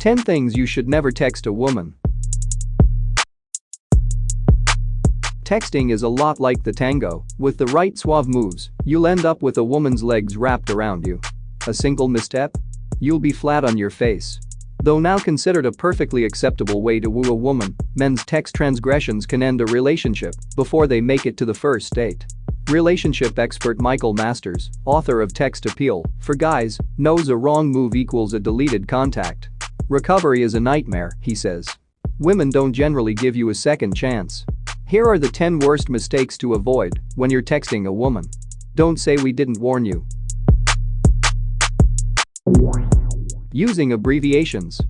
10 things you should never text a woman. Texting is a lot like the tango. With the right suave moves, you'll end up with a woman's legs wrapped around you. A single misstep? You'll be flat on your face. Though now considered a perfectly acceptable way to woo a woman, men's text transgressions can end a relationship before they make it to the first date. Relationship expert Michael Masters, author of Text Appeal for Guys, knows a wrong move equals a deleted contact. Recovery is a nightmare, he says. Women don't generally give you a second chance. Here are the 10 worst mistakes to avoid when you're texting a woman. Don't say we didn't warn you. Using abbreviations.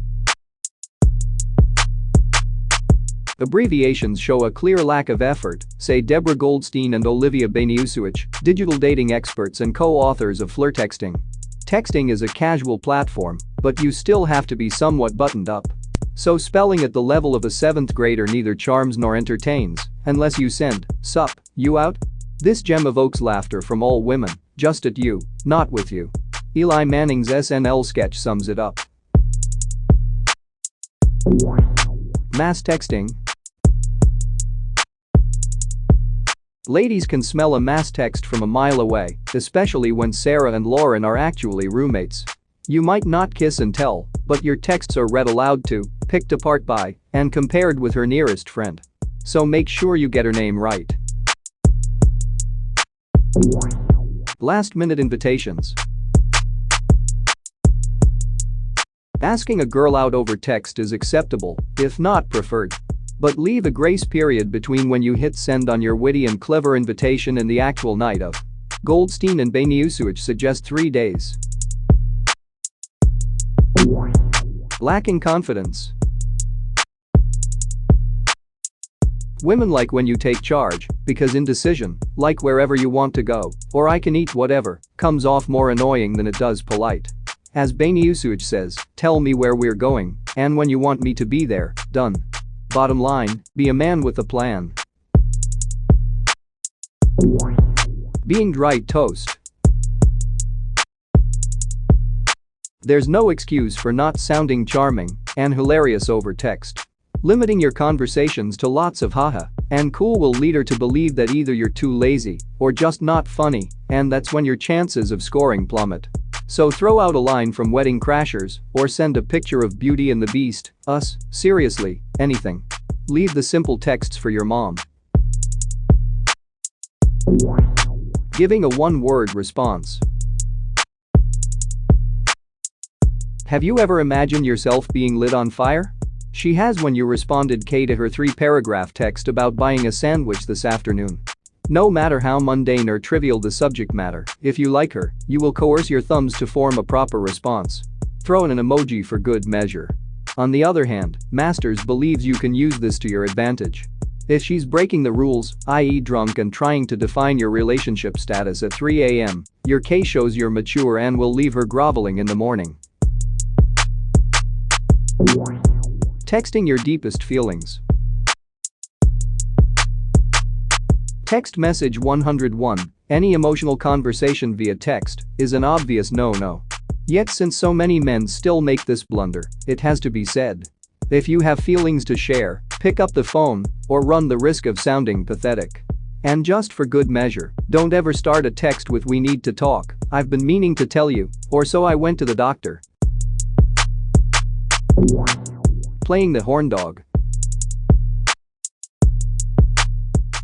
Abbreviations show a clear lack of effort, say Deborah Goldstein and Olivia Beniusuich, digital dating experts and co-authors of Flirtexting. Texting is a casual platform, but you still have to be somewhat buttoned up. So spelling at the level of a 7th grader neither charms nor entertains, unless you send, "Sup, you out?" This gem evokes laughter from all women, just at you, not with you. Eli Manning's SNL sketch sums it up. Mass texting. Ladies can smell a mass text from a mile away, especially when Sarah and Lauren are actually roommates. You might not kiss and tell, but your texts are read aloud to, picked apart by, and compared with her nearest friend. So make sure you get her name right. Last-minute invitations. Asking a girl out over text is acceptable, if not preferred. But leave a grace period between when you hit send on your witty and clever invitation and the actual night of. Goldstein and Beniusuich suggest 3 days. Lacking confidence. Women like when you take charge, because indecision, like wherever you want to go, or I can eat whatever, comes off more annoying than it does polite. As Beniusuich says, tell me where we're going, and when you want me to be there, done. Bottom line, be a man with a plan. Being dry toast. There's no excuse for not sounding charming and hilarious over text. Limiting your conversations to lots of haha and cool will lead her to believe that either you're too lazy or just not funny, and that's when your chances of scoring plummet. So throw out a line from Wedding Crashers or send a picture of Beauty and the Beast, us, seriously, anything. Leave the simple texts for your mom. Giving a one-word response. Have you ever imagined yourself being lit on fire? She has when you responded K to her 3-paragraph text about buying a sandwich this afternoon. No matter how mundane or trivial the subject matter, if you like her, you will coerce your thumbs to form a proper response. Throw in an emoji for good measure. On the other hand, Masters believes you can use this to your advantage. If she's breaking the rules, i.e. drunk and trying to define your relationship status at 3 a.m., your K shows you're mature and will leave her groveling in the morning. Texting your deepest feelings. Text message 101, any emotional conversation via text is an obvious no-no. Yet since so many men still make this blunder, it has to be said. If you have feelings to share, pick up the phone or run the risk of sounding pathetic. And just for good measure, don't ever start a text with "we need to talk, I've been meaning to tell you," or "so I went to the doctor." Playing the horndog.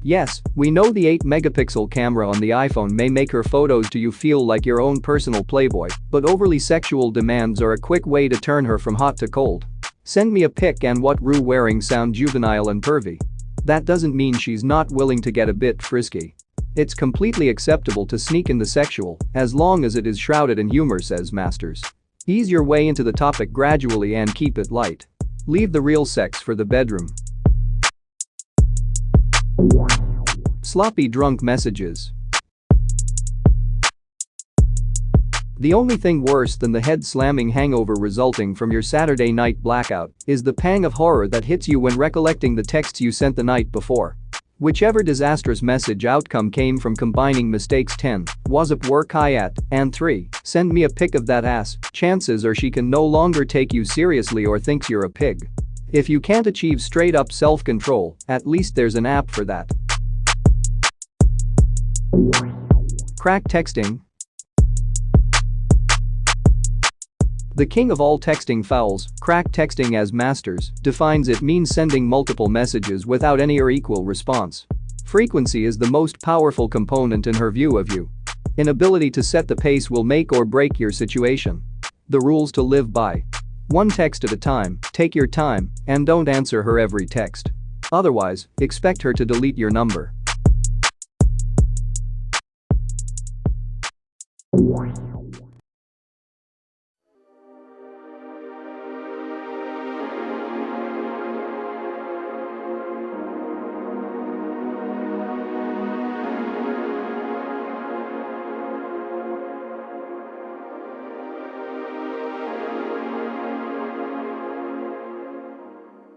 Yes, we know the 8-megapixel camera on the iPhone may make her photos to you feel like your own personal playboy, but overly sexual demands are a quick way to turn her from hot to cold. Send me a pic and what Rue wearing sound juvenile and pervy. That doesn't mean she's not willing to get a bit frisky. It's completely acceptable to sneak in the sexual, as long as it is shrouded in humor, says Masters. Ease your way into the topic gradually and keep it light. Leave the real sex for the bedroom. Sloppy drunk messages. The only thing worse than the head-slamming hangover resulting from your Saturday night blackout is the pang of horror that hits you when recollecting the texts you sent the night before. Whichever disastrous message outcome came from combining mistakes. 10. Was up work I at, and 3. Send me a pic of that ass. Chances are she can no longer take you seriously or thinks you're a pig. If you can't achieve straight up self-control, at least there's an app for that. Crack texting. The king of all texting fouls, crack texting as masters, defines it means sending multiple messages without any or equal response. Frequency is the most powerful component in her view of you. Inability to set the pace will make or break your situation. The rules to live by. 1 text at a time, take your time, and don't answer her every text. Otherwise, expect her to delete your number.